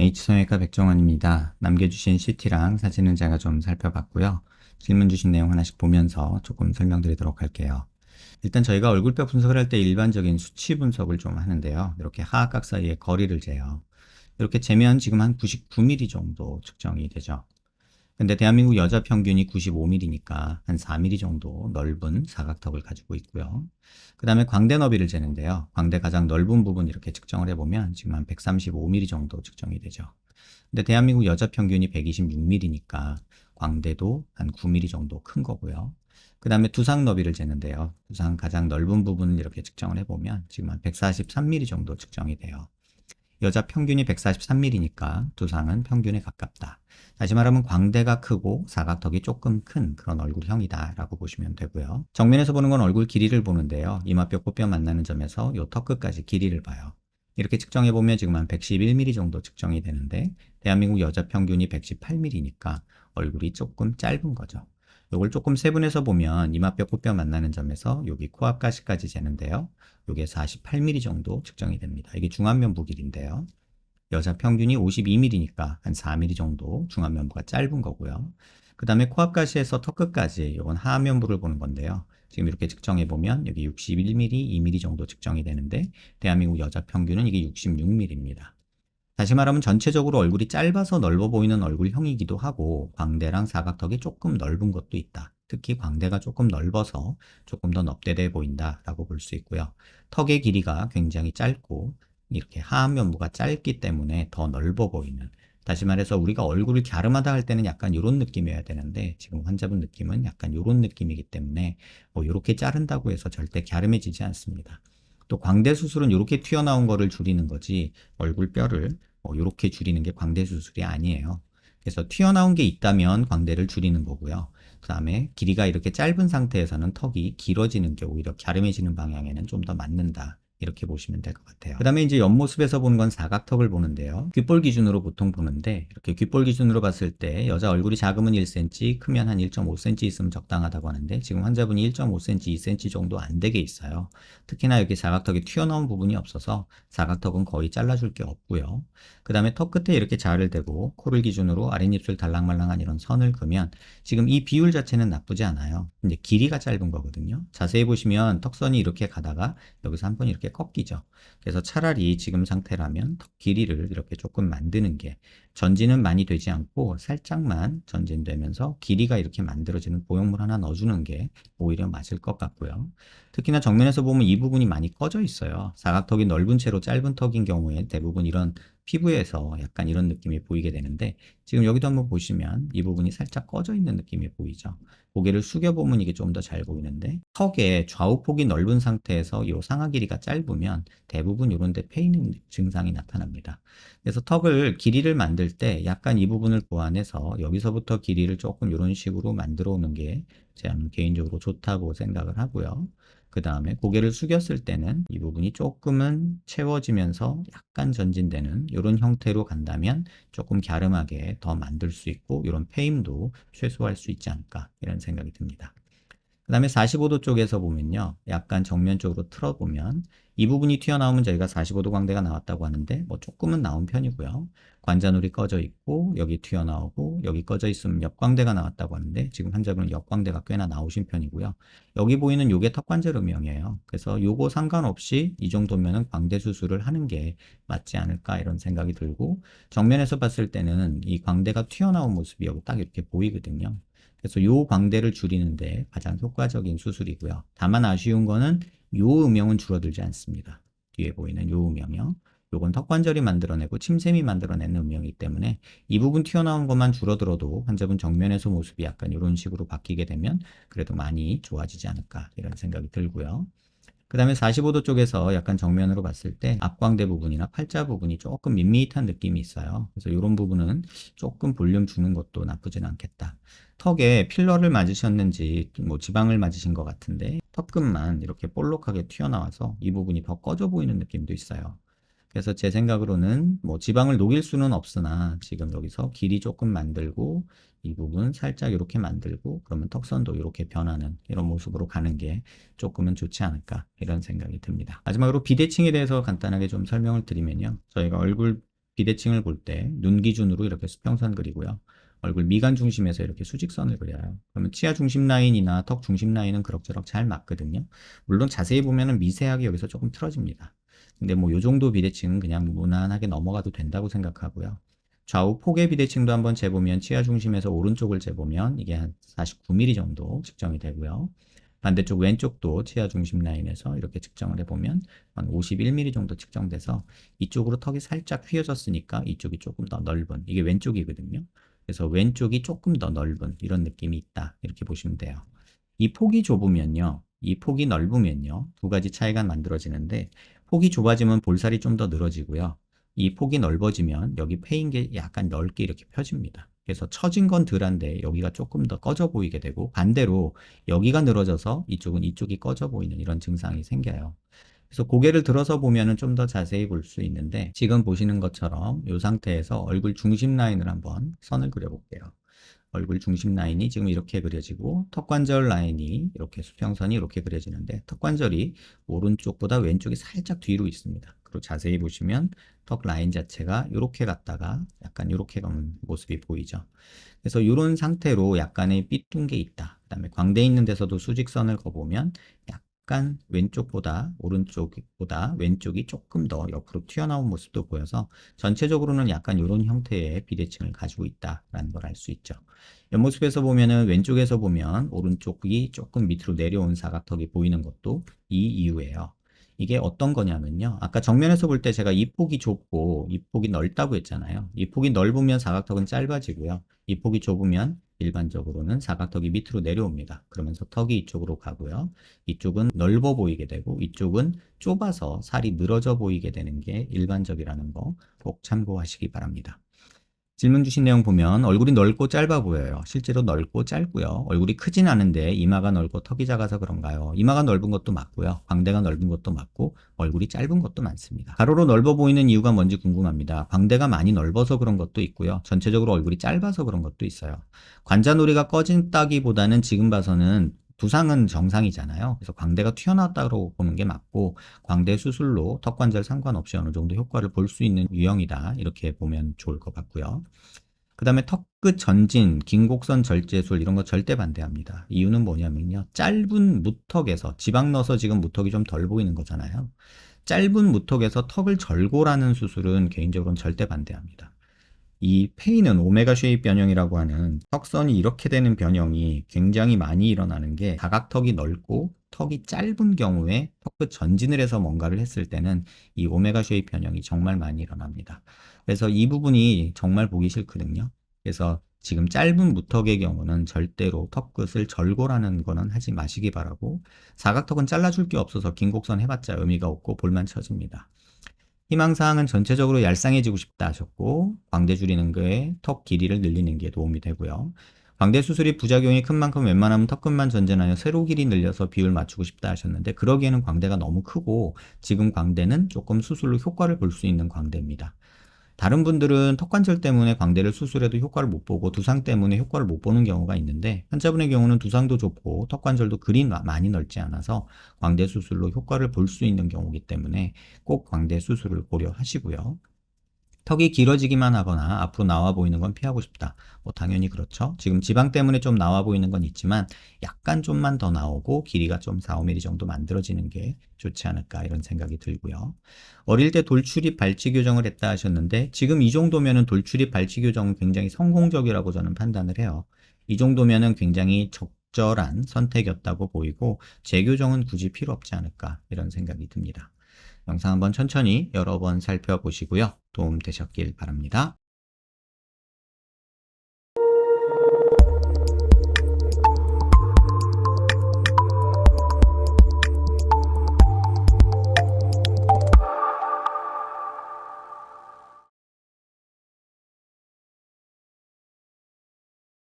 H성형외과 백종원입니다. 남겨주신 CT랑 사진은 제가 좀 살펴봤고요. 질문 주신 내용 하나씩 보면서 조금 설명드리도록 할게요. 일단 저희가 얼굴뼈 분석을 할 때 일반적인 수치 분석을 좀 하는데요. 이렇게 하악각 사이의 거리를 재요. 이렇게 재면 지금 한 99mm 정도 측정이 되죠. 근데 대한민국 여자 평균이 95mm니까 한 4mm 정도 넓은 사각턱을 가지고 있고요. 그 다음에 광대 너비를 재는데요. 광대 가장 넓은 부분 이렇게 측정을 해보면 지금 한 135mm 정도 측정이 되죠. 근데 대한민국 여자 평균이 126mm니까 광대도 한 9mm 정도 큰 거고요. 그 다음에 두상 너비를 재는데요. 두상 가장 넓은 부분을 이렇게 측정을 해보면 지금 한 143mm 정도 측정이 돼요. 여자 평균이 143mm니까 두상은 평균에 가깝다. 다시 말하면 광대가 크고 사각턱이 조금 큰 그런 얼굴형이다 라고 보시면 되고요. 정면에서 보는 건 얼굴 길이를 보는데요. 이마뼈 코뼈 만나는 점에서 요 턱 끝까지 길이를 봐요. 이렇게 측정해 보면 지금 한 111mm 정도 측정이 되는데 대한민국 여자 평균이 118mm니까 얼굴이 조금 짧은 거죠. 요걸 조금 세분해서 보면 이마뼈 코뼈 만나는 점에서 여기 코앞가시까지 재는데요. 요게 48mm 정도 측정이 됩니다. 이게 중안면부 길인데요. 여자 평균이 52mm니까 한 4mm 정도 중안면부가 짧은 거고요. 그 다음에 코앞가시에서 턱끝까지 이건 하안면부를 보는 건데요. 지금 이렇게 측정해 보면 여기 61mm, 2mm 정도 측정이 되는데 대한민국 여자 평균은 이게 66mm입니다. 다시 말하면 전체적으로 얼굴이 짧아서 넓어 보이는 얼굴형이기도 하고 광대랑 사각턱이 조금 넓은 것도 있다. 특히 광대가 조금 넓어서 조금 더 넙대대 보인다라고 볼 수 있고요. 턱의 길이가 굉장히 짧고 이렇게 하안면부가 짧기 때문에 더 넓어 보이는, 다시 말해서 우리가 얼굴을 갸름하다 할 때는 약간 이런 느낌이어야 되는데 지금 환자분 느낌은 약간 이런 느낌이기 때문에 이렇게 자른다고 해서 절대 갸름해지지 않습니다. 또 광대 수술은 이렇게 튀어나온 거를 줄이는 거지 얼굴 뼈를 이렇게 줄이는 게 광대 수술이 아니에요. 그래서 튀어나온 게 있다면 광대를 줄이는 거고요. 그 다음에 길이가 이렇게 짧은 상태에서는 턱이 길어지는 게 오히려 갸름해지는 방향에는 좀 더 맞는다. 이렇게 보시면 될 것 같아요. 그 다음에 이제 옆모습에서 보는 건 사각턱을 보는데요. 귓볼 기준으로 보통 보는데 이렇게 귓볼 기준으로 봤을 때 여자 얼굴이 작으면 1cm, 크면 한 1.5cm 있으면 적당하다고 하는데 지금 환자분이 1.5cm, 2cm 정도 안 되게 있어요. 특히나 여기 사각턱이 튀어나온 부분이 없어서 사각턱은 거의 잘라줄 게 없고요. 그 다음에 턱 끝에 이렇게 자를 대고 코를 기준으로 아랫입술 달랑말랑한 이런 선을 그으면 지금 이 비율 자체는 나쁘지 않아요. 이제 길이가 짧은 거거든요. 자세히 보시면 턱선이 이렇게 가다가 여기서 한 번 이렇게 꺾이죠. 그래서 차라리 지금 상태라면 턱 길이를 이렇게 조금 만드는 게 전진은 많이 되지 않고 살짝만 전진되면서 길이가 이렇게 만들어지는 보형물 하나 넣어주는 게 오히려 맞을 것 같고요. 특히나 정면에서 보면 이 부분이 많이 꺼져 있어요. 사각턱이 넓은 채로 짧은 턱인 경우에 대부분 이런 피부에서 약간 이런 느낌이 보이게 되는데 지금 여기도 한번 보시면 이 부분이 살짝 꺼져 있는 느낌이 보이죠. 고개를 숙여보면 이게 좀 더 잘 보이는데 턱의 좌우폭이 넓은 상태에서 이 상하 길이가 짧으면 대부분 이런 데 패이는 증상이 나타납니다. 그래서 턱을 길이를 만들 때 약간 이 부분을 보완해서 여기서부터 길이를 조금 이런 식으로 만들어 오는 게 저는 개인적으로 좋다고 생각을 하고요. 그 다음에 고개를 숙였을 때는 이 부분이 조금은 채워지면서 약간 전진되는 이런 형태로 간다면 조금 갸름하게 더 만들 수 있고 이런 페임도 최소화할 수 있지 않을까 이런 생각이 듭니다. 그 다음에 45도 쪽에서 보면요. 약간 정면 쪽으로 틀어보면 이 부분이 튀어나오면 저희가 45도 광대가 나왔다고 하는데 뭐 조금은 나온 편이고요. 관자놀이 꺼져 있고 여기 튀어나오고 여기 꺼져 있으면 옆광대가 나왔다고 하는데 지금 환자분은 옆광대가 꽤나 나오신 편이고요. 여기 보이는 요게 턱관절음영이에요. 그래서 요거 상관없이 이 정도면은 광대 수술을 하는 게 맞지 않을까 이런 생각이 들고 정면에서 봤을 때는 이 광대가 튀어나온 모습이 여기 딱 이렇게 보이거든요. 그래서 요 광대를 줄이는데 가장 효과적인 수술이고요. 다만 아쉬운 거는 요 음영은 줄어들지 않습니다. 뒤에 보이는 요 음영이요. 요건 턱관절이 만들어내고 침샘이 만들어내는 음영이기 때문에 이 부분 튀어나온 것만 줄어들어도 환자분 정면에서 모습이 약간 이런 식으로 바뀌게 되면 그래도 많이 좋아지지 않을까 이런 생각이 들고요. 그 다음에 45도 쪽에서 약간 정면으로 봤을 때 앞광대 부분이나 팔자 부분이 조금 밋밋한 느낌이 있어요. 그래서 이런 부분은 조금 볼륨 주는 것도 나쁘진 않겠다. 턱에 필러를 맞으셨는지 뭐 지방을 맞으신 것 같은데 턱끝만 이렇게 볼록하게 튀어나와서 이 부분이 더 꺼져 보이는 느낌도 있어요. 그래서 제 생각으로는 뭐 지방을 녹일 수는 없으나 지금 여기서 길이 조금 만들고 이 부분 살짝 이렇게 만들고 그러면 턱선도 이렇게 변하는 이런 모습으로 가는 게 조금은 좋지 않을까 이런 생각이 듭니다. 마지막으로 비대칭에 대해서 간단하게 좀 설명을 드리면요. 저희가 얼굴 비대칭을 볼 때 눈 기준으로 이렇게 수평선 그리고요. 얼굴 미간 중심에서 이렇게 수직선을 그려요. 그러면 치아 중심 라인이나 턱 중심 라인은 그럭저럭 잘 맞거든요. 물론 자세히 보면은 미세하게 여기서 조금 틀어집니다. 근데 뭐 요 정도 비대칭은 그냥 무난하게 넘어가도 된다고 생각하고요. 좌우 폭의 비대칭도 한번 재보면 치아 중심에서 오른쪽을 재보면 이게 한 49mm 정도 측정이 되고요. 반대쪽 왼쪽도 치아 중심 라인에서 이렇게 측정을 해보면 한 51mm 정도 측정돼서 이쪽으로 턱이 살짝 휘어졌으니까 이쪽이 조금 더 넓은, 이게 왼쪽이거든요. 그래서 왼쪽이 조금 더 넓은 이런 느낌이 있다, 이렇게 보시면 돼요. 이 폭이 좁으면요, 이 폭이 넓으면요, 두 가지 차이가 만들어지는데, 폭이 좁아지면 볼살이 좀 더 늘어지고요. 이 폭이 넓어지면 여기 패인 게 약간 넓게 이렇게 펴집니다. 그래서 처진 건 덜한데 여기가 조금 더 꺼져 보이게 되고, 반대로 여기가 늘어져서 이쪽은 이쪽이 꺼져 보이는 이런 증상이 생겨요. 그래서 고개를 들어서 보면은 좀 더 자세히 볼 수 있는데, 지금 보시는 것처럼 이 상태에서 얼굴 중심 라인을 한번 선을 그려볼게요. 얼굴 중심 라인이 지금 이렇게 그려지고, 턱관절 라인이 이렇게 수평선이 이렇게 그려지는데, 턱관절이 오른쪽보다 왼쪽이 살짝 뒤로 있습니다. 그리고 자세히 보시면 턱 라인 자체가 이렇게 갔다가 약간 이렇게 가는 모습이 보이죠. 그래서 이런 상태로 약간의 삐뚤게 있다. 그 다음에 광대 있는 데서도 수직선을 그어보면 약간 왼쪽보다 오른쪽보다 왼쪽이 조금 더 옆으로 튀어나온 모습도 보여서 전체적으로는 약간 이런 형태의 비대칭을 가지고 있다라는 걸 알 수 있죠. 옆모습에서 보면은 왼쪽에서 보면 오른쪽이 조금 밑으로 내려온 사각턱이 보이는 것도 이 이유예요. 이게 어떤 거냐면요. 아까 정면에서 볼 때 제가 이 폭이 좁고 이 폭이 넓다고 했잖아요. 이 폭이 넓으면 사각턱은 짧아지고요. 이 폭이 좁으면 일반적으로는 사각턱이 밑으로 내려옵니다. 그러면서 턱이 이쪽으로 가고요. 이쪽은 넓어 보이게 되고 이쪽은 좁아서 살이 늘어져 보이게 되는 게 일반적이라는 거 꼭 참고하시기 바랍니다. 질문 주신 내용 보면 얼굴이 넓고 짧아 보여요. 실제로 넓고 짧고요. 얼굴이 크진 않은데 이마가 넓고 턱이 작아서 그런가요? 이마가 넓은 것도 맞고요. 광대가 넓은 것도 맞고 얼굴이 짧은 것도 많습니다. 가로로 넓어 보이는 이유가 뭔지 궁금합니다. 광대가 많이 넓어서 그런 것도 있고요. 전체적으로 얼굴이 짧아서 그런 것도 있어요. 관자놀이가 꺼진다기보다는 지금 봐서는 두상은 정상이잖아요. 그래서 광대가 튀어나왔다고 보는 게 맞고, 광대 수술로 턱관절 상관없이 어느 정도 효과를 볼 수 있는 유형이다, 이렇게 보면 좋을 것 같고요. 그 다음에 턱끝 전진, 긴 곡선 절제술 이런 거 절대 반대합니다. 이유는 뭐냐면요, 짧은 무턱에서 지방 넣어서 지금 무턱이 좀 덜 보이는 거잖아요. 짧은 무턱에서 턱을 절골하는 수술은 개인적으로는 절대 반대합니다. 이 페이는 오메가 쉐입 변형이라고 하는 턱선이 이렇게 되는 변형이 굉장히 많이 일어나는 게, 사각턱이 넓고 턱이 짧은 경우에 턱끝 전진을 해서 뭔가를 했을 때는 이 오메가 쉐입 변형이 정말 많이 일어납니다. 그래서 이 부분이 정말 보기 싫거든요. 그래서 지금 짧은 무턱의 경우는 절대로 턱끝을 절골하는 거는 하지 마시기 바라고, 사각턱은 잘라줄 게 없어서 긴 곡선 해봤자 의미가 없고 볼만 쳐집니다. 희망사항은 전체적으로 얄쌍해지고 싶다 하셨고, 광대 줄이는 거에 턱 길이를 늘리는 게 도움이 되고요. 광대 수술이 부작용이 큰 만큼 웬만하면 턱끝만 전진하여 세로 길이 늘려서 비율 맞추고 싶다 하셨는데, 그러기에는 광대가 너무 크고 지금 광대는 조금 수술로 효과를 볼 수 있는 광대입니다. 다른 분들은 턱관절 때문에 광대를 수술해도 효과를 못 보고 두상 때문에 효과를 못 보는 경우가 있는데, 환자분의 경우는 두상도 좁고 턱관절도 그리 많이 넓지 않아서 광대 수술로 효과를 볼 수 있는 경우이기 때문에 꼭 광대 수술을 고려하시고요. 턱이 길어지기만 하거나 앞으로 나와 보이는 건 피하고 싶다. 뭐 당연히 그렇죠. 지금 지방 때문에 좀 나와 보이는 건 있지만 약간 좀만 더 나오고 길이가 좀 4, 5mm 정도 만들어지는 게 좋지 않을까, 이런 생각이 들고요. 어릴 때 돌출입 발치 교정을 했다 하셨는데, 지금 이 정도면은 돌출입 발치 교정은 굉장히 성공적이라고 저는 판단을 해요. 이 정도면은 굉장히 적절한 선택이었다고 보이고 재교정은 굳이 필요 없지 않을까, 이런 생각이 듭니다. 영상 한번 천천히 여러 번 살펴보시고요. 도움 되셨길 바랍니다.